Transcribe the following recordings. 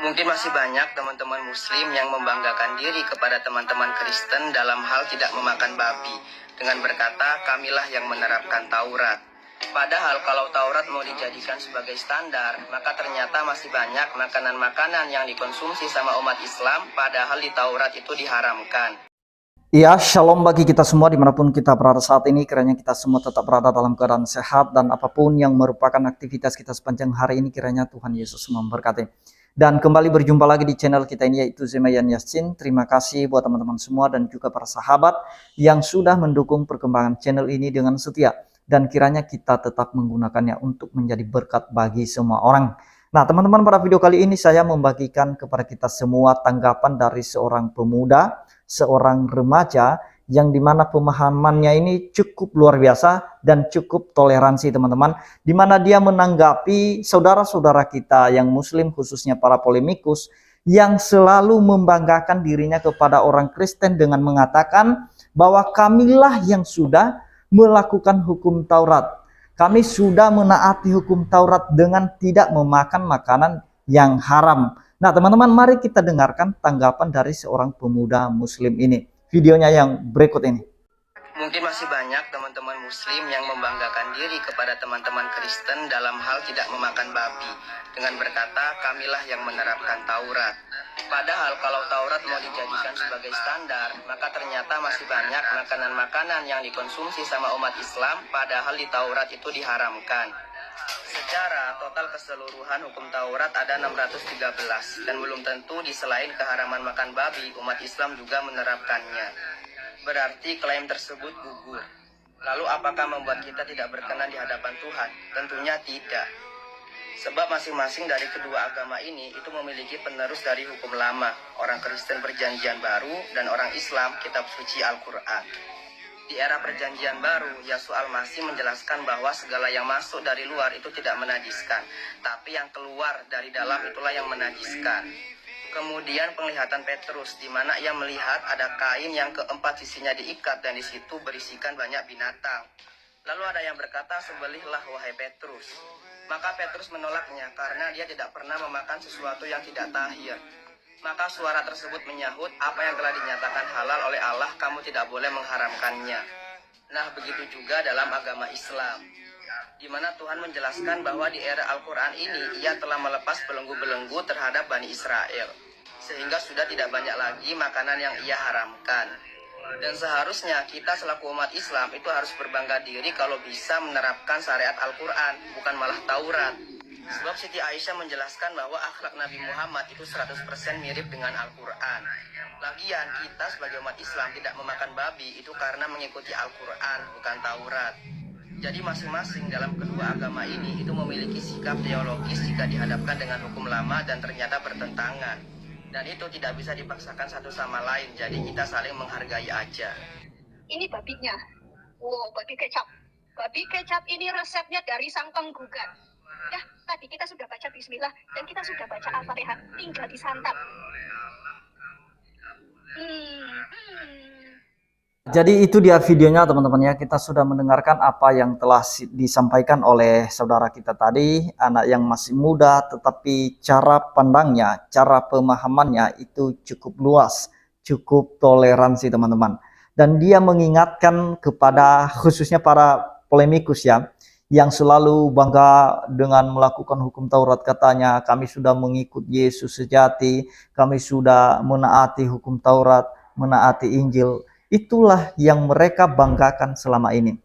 Mungkin masih banyak teman-teman muslim yang membanggakan diri kepada teman-teman Kristen dalam hal tidak memakan babi dengan berkata, kamilah yang menerapkan Taurat. Padahal kalau Taurat mau dijadikan sebagai standar, maka ternyata masih banyak makanan-makanan yang dikonsumsi sama umat Islam, padahal di Taurat itu diharamkan. Ya, shalom bagi kita semua dimanapun kita berada saat ini. Kiranya kita semua tetap berada dalam keadaan sehat dan apapun yang merupakan aktivitas kita sepanjang hari ini, kiranya Tuhan Yesus memberkati. Dan kembali berjumpa lagi di channel kita ini, yaitu Zemayan Yasin. Terima kasih buat teman-teman semua dan juga para sahabat yang sudah mendukung perkembangan channel ini dengan setia. Dan kiranya kita tetap menggunakannya untuk menjadi berkat bagi semua orang. Nah teman-teman, pada video kali ini saya membagikan kepada kita semua tanggapan dari seorang pemuda, seorang remaja yang dimana pemahamannya ini cukup luar biasa dan cukup toleransi teman-teman, dimana dia menanggapi saudara-saudara kita yang muslim, khususnya para polemikus yang selalu membanggakan dirinya kepada orang Kristen dengan mengatakan bahwa kamilah yang sudah melakukan hukum Taurat, kami sudah menaati hukum Taurat dengan tidak memakan makanan yang haram. Nah teman-teman, mari kita dengarkan tanggapan dari seorang pemuda muslim ini. Videonya yang berikut ini. Mungkin masih banyak teman-teman muslim yang membanggakan diri kepada teman-teman Kristen dalam hal tidak memakan babi dengan berkata, kamilah yang menerapkan Taurat. Padahal kalau Taurat mau dijadikan sebagai standar, maka ternyata masih banyak makanan-makanan yang dikonsumsi sama umat Islam, padahal di Taurat itu diharamkan. Secara total keseluruhan hukum Taurat ada 613 dan belum tentu di selain keharaman makan babi, umat Islam juga menerapkannya. Berarti klaim tersebut gugur. Lalu apakah membuat kita tidak berkenan di hadapan Tuhan? Tentunya tidak. Sebab masing-masing dari kedua agama ini itu memiliki penerus dari hukum lama. Orang Kristen Perjanjian Baru dan orang Islam kitab suci Al-Quran. Di era Perjanjian Baru, Yesus Al-Masih menjelaskan bahwa segala yang masuk dari luar itu tidak menajiskan, tapi yang keluar dari dalam itulah yang menajiskan. Kemudian penglihatan Petrus, di mana ia melihat ada kain yang keempat sisinya diikat dan di situ berisikan banyak binatang. Lalu ada yang berkata, sembelihlah wahai Petrus. Maka Petrus menolaknya karena dia tidak pernah memakan sesuatu yang tidak tahir. Maka suara tersebut menyahut, apa yang telah dinyatakan halal oleh Allah, kamu tidak boleh mengharamkannya. Nah, begitu juga dalam agama Islam, di mana Tuhan menjelaskan bahwa di era Al-Quran ini, ia telah melepas belenggu-belenggu terhadap Bani Israel, sehingga sudah tidak banyak lagi makanan yang ia haramkan. Dan seharusnya kita selaku umat Islam itu harus berbangga diri kalau bisa menerapkan syariat Al-Quran, bukan malah Taurat. Sebab Siti Aisyah menjelaskan bahwa akhlak Nabi Muhammad itu 100% mirip dengan Al-Quran. Lagian kita sebagai umat Islam tidak memakan babi itu karena mengikuti Al-Quran, bukan Taurat. Jadi masing-masing dalam kedua agama ini itu memiliki sikap teologis jika dihadapkan dengan hukum lama dan ternyata bertentangan. Dan itu tidak bisa dipaksakan satu sama lain, jadi kita saling menghargai aja. Ini babinya. Wow, babi kecap. Babi kecap ini resepnya dari sang penggugat. Ya, tadi kita sudah baca bismillah dan kita sudah baca Al-Fatihah, tinggal disantap. Jadi itu dia videonya teman-teman ya. Kita sudah mendengarkan apa yang telah disampaikan oleh saudara kita tadi, anak yang masih muda tetapi cara pandangnya, cara pemahamannya itu cukup luas, cukup toleransi teman-teman. Dan dia mengingatkan kepada khususnya para polemikus ya, yang selalu bangga dengan melakukan hukum Taurat, katanya kami sudah mengikut Yesus sejati, kami sudah menaati hukum Taurat, menaati Injil. Itulah yang mereka banggakan selama ini.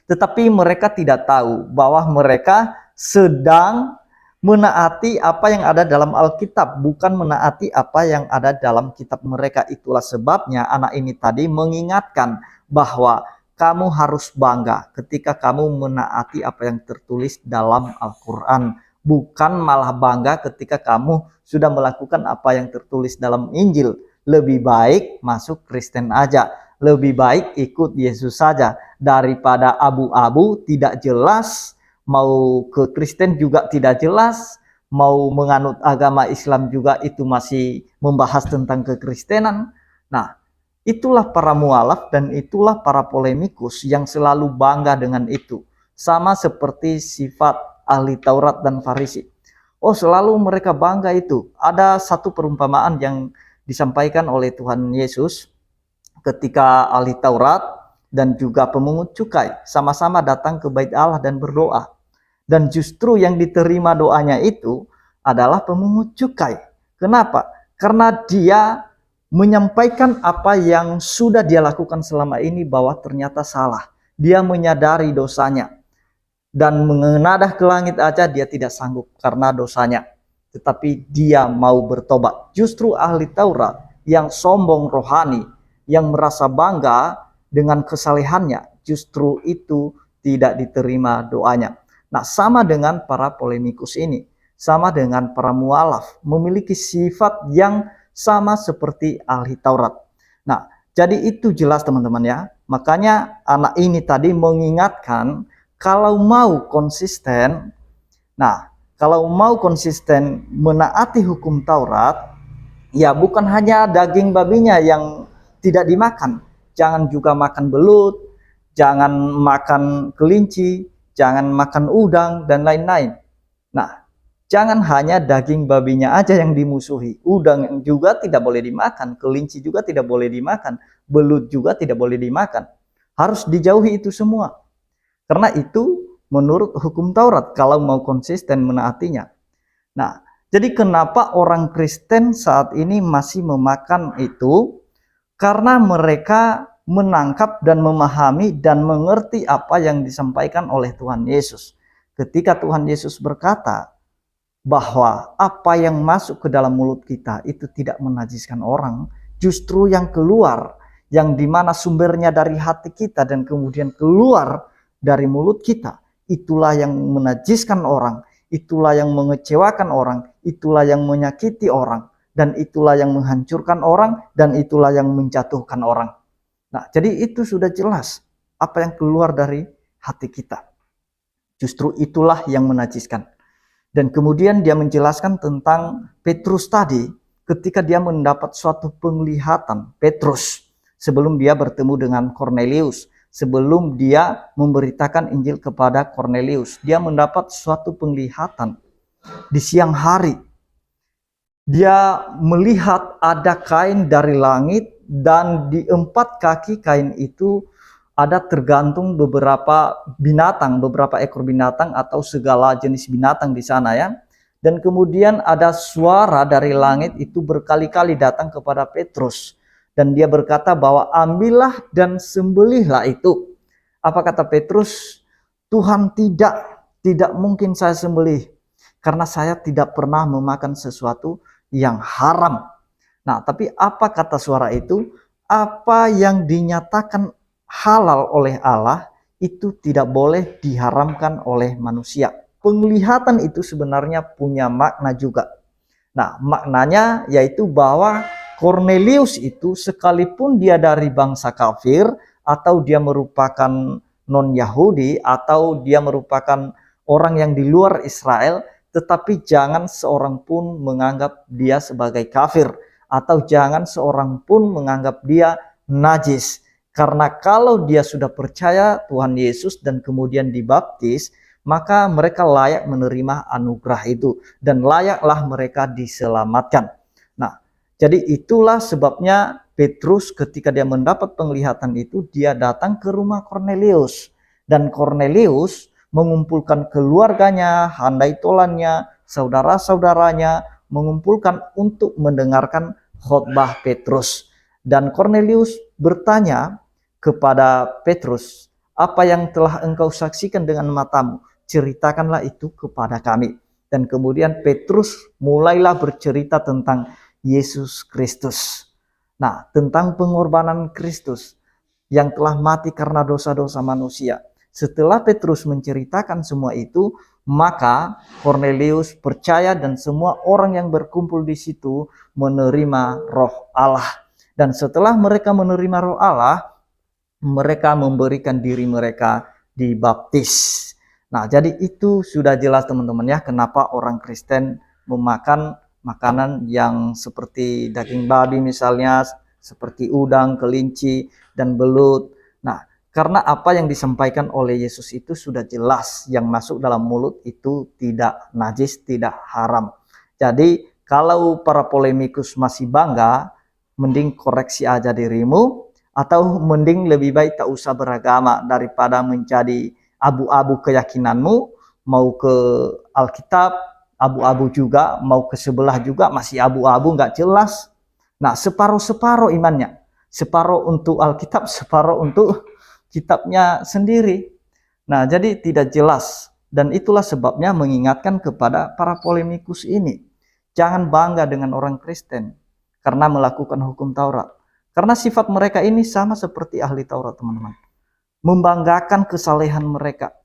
Tetapi mereka tidak tahu bahwa mereka sedang menaati apa yang ada dalam Alkitab, bukan menaati apa yang ada dalam kitab mereka. Itulah sebabnya anak ini tadi mengingatkan bahwa kamu harus bangga ketika kamu menaati apa yang tertulis dalam Al-Quran. Bukan malah bangga ketika kamu sudah melakukan apa yang tertulis dalam Injil. Lebih baik masuk Kristen aja. Lebih baik ikut Yesus saja. Daripada abu-abu tidak jelas. Mau ke Kristen juga tidak jelas. Mau menganut agama Islam juga itu masih membahas tentang kekristenan. Nah, itulah para mualaf dan itulah para polemikus yang selalu bangga dengan itu. Sama seperti sifat ahli Taurat dan Farisi. Oh, selalu mereka bangga itu. Ada satu perumpamaan yang disampaikan oleh Tuhan Yesus ketika ahli Taurat dan juga pemungut cukai sama-sama datang ke bait Allah dan berdoa. Dan justru yang diterima doanya itu adalah pemungut cukai. Kenapa? Karena dia menyampaikan apa yang sudah dia lakukan selama ini bahwa ternyata salah. Dia menyadari dosanya. Dan mengenadah ke langit aja dia tidak sanggup karena dosanya. Tetapi dia mau bertobat. Justru ahli Taurat yang sombong rohani, yang merasa bangga dengan kesalehannya, justru itu tidak diterima doanya. Nah, sama dengan para polemikus ini, sama dengan para mualaf, memiliki sifat yang sama seperti ahli Taurat. Nah, jadi itu jelas teman-teman ya. Makanya anak ini tadi mengingatkan kalau mau konsisten, nah kalau mau konsisten menaati hukum Taurat, ya bukan hanya daging babinya yang tidak dimakan, jangan juga makan belut, jangan makan kelinci, jangan makan udang, dan lain-lain. Nah, jangan hanya daging babinya aja yang dimusuhi. Udang juga tidak boleh dimakan, kelinci juga tidak boleh dimakan, belut juga tidak boleh dimakan. Harus dijauhi itu semua. Karena itu menurut hukum Taurat kalau mau konsisten menaatinya. Nah, jadi kenapa orang Kristen saat ini masih memakan itu? Karena mereka menangkap dan memahami dan mengerti apa yang disampaikan oleh Tuhan Yesus. Ketika Tuhan Yesus berkata bahwa apa yang masuk ke dalam mulut kita itu tidak menajiskan orang, justru yang keluar, yang dimana sumbernya dari hati kita dan kemudian keluar dari mulut kita, itulah yang menajiskan orang, itulah yang mengecewakan orang, itulah yang menyakiti orang, dan itulah yang menghancurkan orang, dan itulah yang menjatuhkan orang. Nah, jadi itu sudah jelas apa yang keluar dari hati kita. Justru itulah yang menajiskan. Dan kemudian dia menjelaskan tentang Petrus tadi ketika dia mendapat suatu penglihatan. Petrus sebelum dia bertemu dengan Kornelius, sebelum dia memberitakan Injil kepada Kornelius, dia mendapat suatu penglihatan di siang hari. Dia melihat ada kain dari langit dan di 4 kaki kain itu ada tergantung beberapa binatang, beberapa ekor binatang atau segala jenis binatang di sana ya. Dan kemudian ada suara dari langit itu berkali-kali datang kepada Petrus. Dan dia berkata bahwa ambillah dan sembelihlah itu. Apa kata Petrus? Tuhan, tidak mungkin saya sembelih. Karena saya tidak pernah memakan sesuatu yang haram. Nah, tapi apa kata suara itu? Apa yang dinyatakan halal oleh Allah itu tidak boleh diharamkan oleh manusia. Penglihatan itu sebenarnya punya makna juga. Nah, maknanya yaitu bahwa Kornelius itu sekalipun dia dari bangsa kafir atau dia merupakan non-Yahudi atau dia merupakan orang yang di luar Israel, tetapi jangan seorang pun menganggap dia sebagai kafir atau jangan seorang pun menganggap dia najis. Karena kalau dia sudah percaya Tuhan Yesus dan kemudian dibaptis, maka mereka layak menerima anugerah itu dan layaklah mereka diselamatkan. Nah, jadi itulah sebabnya Petrus ketika dia mendapat penglihatan itu, dia datang ke rumah Kornelius. Dan Kornelius mengumpulkan keluarganya, handai tolannya, saudara-saudaranya, mengumpulkan untuk mendengarkan khotbah Petrus. Dan Kornelius bertanya kepada Petrus, apa yang telah engkau saksikan dengan matamu, ceritakanlah itu kepada kami. Dan kemudian Petrus mulailah bercerita tentang Yesus Kristus. Nah, tentang pengorbanan Kristus yang telah mati karena dosa-dosa manusia. Setelah Petrus menceritakan semua itu, maka Kornelius percaya dan semua orang yang berkumpul di situ menerima Roh Allah. Dan setelah mereka menerima Roh Allah, mereka memberikan diri mereka dibaptis. Nah, jadi itu sudah jelas teman-teman ya, kenapa orang Kristen memakan makanan yang seperti daging babi misalnya, seperti udang, kelinci, dan belut. Nah, Karena apa yang disampaikan oleh Yesus itu sudah jelas, yang masuk dalam mulut itu tidak najis, tidak haram. Jadi kalau para polemikus masih bangga, mending koreksi aja dirimu, atau mending lebih baik tak usah beragama daripada menjadi abu-abu keyakinanmu, mau ke Alkitab abu-abu juga, mau ke sebelah juga masih abu-abu, nggak jelas. Nah, separuh-separuh imannya, separuh untuk Alkitab, separuh untuk kitabnya sendiri. Nah, jadi tidak jelas, dan itulah sebabnya mengingatkan kepada para polemikus ini, jangan bangga dengan orang Kristen karena melakukan hukum Taurat. Karena sifat mereka ini sama seperti ahli Taurat, teman-teman. Membanggakan kesalehan mereka,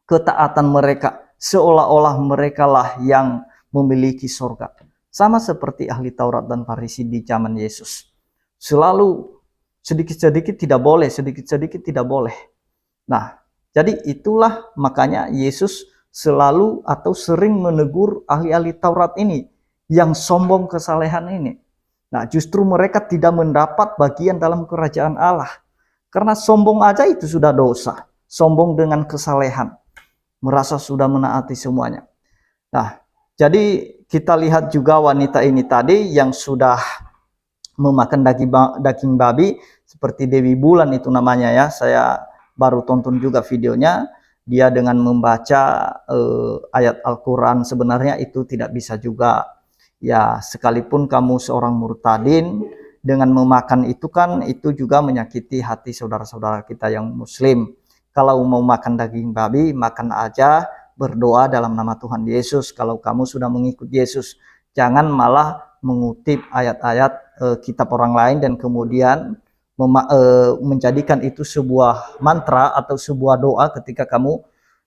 ketaatan mereka, seolah-olah mereka lah yang memiliki surga. Sama seperti ahli Taurat dan Farisi di zaman Yesus. Selalu sedikit-sedikit tidak boleh, sedikit-sedikit tidak boleh. Nah, jadi itulah makanya Yesus selalu atau sering menegur ahli-ahli Taurat ini yang sombong kesalehan ini. Nah, justru mereka tidak mendapat bagian dalam kerajaan Allah. Karena sombong aja itu sudah dosa. Sombong dengan kesalehan. Merasa sudah menaati semuanya. Nah, jadi kita lihat juga wanita ini tadi yang sudah memakan daging babi. Seperti Dewi Bulan itu namanya ya. Saya baru tonton juga videonya. Dia dengan membaca ayat Al-Quran sebenarnya itu tidak bisa juga. Ya, sekalipun kamu seorang murtadin, dengan memakan itu kan itu juga menyakiti hati saudara-saudara kita yang muslim. Kalau mau makan daging babi, makan aja, berdoa dalam nama Tuhan Yesus. Kalau kamu sudah mengikut Yesus, jangan malah mengutip ayat-ayat kitab orang lain dan kemudian menjadikan itu sebuah mantra atau sebuah doa ketika kamu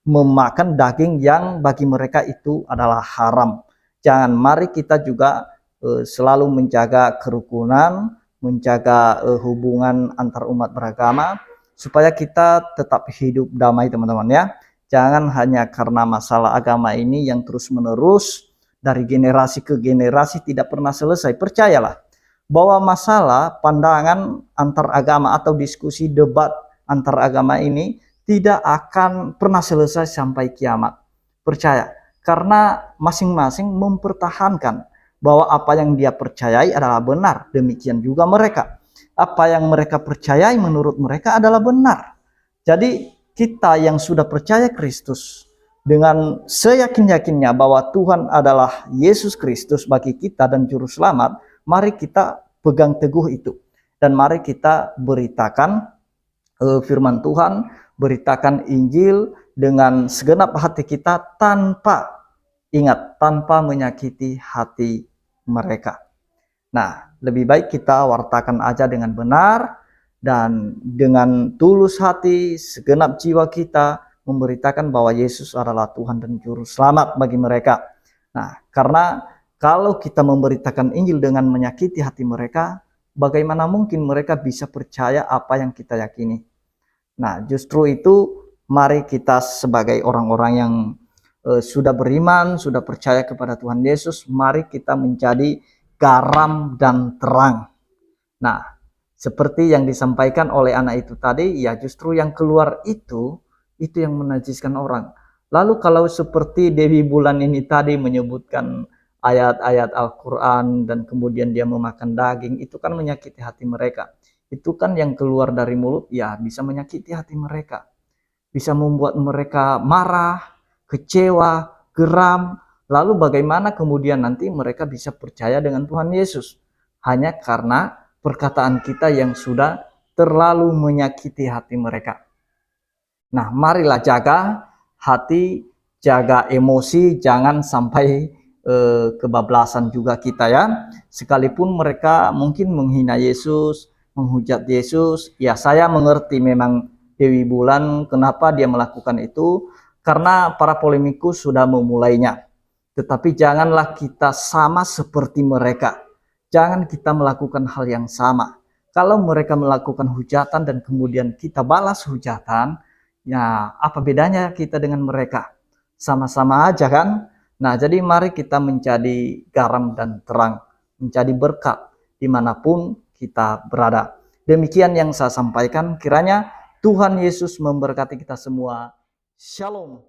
memakan daging yang bagi mereka itu adalah haram. Jangan, mari kita juga selalu menjaga kerukunan, menjaga hubungan antar umat beragama, supaya kita tetap hidup damai, teman-teman ya. Jangan hanya karena masalah agama ini yang terus-menerus dari generasi ke generasi tidak pernah selesai. Percayalah bahwa masalah pandangan antar agama atau diskusi debat antar agama ini tidak akan pernah selesai sampai kiamat. Percaya. Karena masing-masing mempertahankan bahwa apa yang dia percayai adalah benar. Demikian juga mereka. Apa yang mereka percayai menurut mereka adalah benar. Jadi kita yang sudah percaya Kristus dengan seyakin-yakinnya bahwa Tuhan adalah Yesus Kristus bagi kita dan Juru Selamat, mari kita pegang teguh itu. Dan mari kita beritakan firman Tuhan, beritakan Injil dengan segenap hati kita tanpa menyakiti hati mereka. Nah, lebih baik kita wartakan aja dengan benar dan dengan tulus hati, segenap jiwa kita memberitakan bahwa Yesus adalah Tuhan dan Juru Selamat bagi mereka. Nah, karena kalau kita memberitakan Injil dengan menyakiti hati mereka, bagaimana mungkin mereka bisa percaya apa yang kita yakini? Nah, justru itu mari kita sebagai orang-orang yang sudah beriman, sudah percaya kepada Tuhan Yesus, mari kita menjadi garam dan terang. Nah, seperti yang disampaikan oleh anak itu tadi, ya justru yang keluar itu yang menajiskan orang. Lalu kalau seperti Dewi Bulan ini tadi menyebutkan ayat-ayat Al-Quran dan kemudian dia memakan daging, itu kan menyakiti hati mereka. Itu kan yang keluar dari mulut, ya bisa menyakiti hati mereka. Bisa membuat mereka marah, kecewa, geram. Lalu bagaimana kemudian nanti mereka bisa percaya dengan Tuhan Yesus? Hanya karena perkataan kita yang sudah terlalu menyakiti hati mereka. Nah, marilah jaga hati, jaga emosi, jangan sampai kebablasan juga kita ya. Sekalipun mereka mungkin menghina Yesus, menghujat Yesus, ya saya mengerti memang Dewi Bulan kenapa dia melakukan itu, karena para polemikus sudah memulainya. Tetapi janganlah kita sama seperti mereka. Jangan kita melakukan hal yang sama. Kalau mereka melakukan hujatan dan kemudian kita balas hujatan, ya apa bedanya kita dengan mereka? Sama-sama aja kan? Nah, jadi mari kita menjadi garam dan terang, menjadi berkat dimanapun kita berada. Demikian yang saya sampaikan, kiranya Tuhan Yesus memberkati kita semua. Shalom.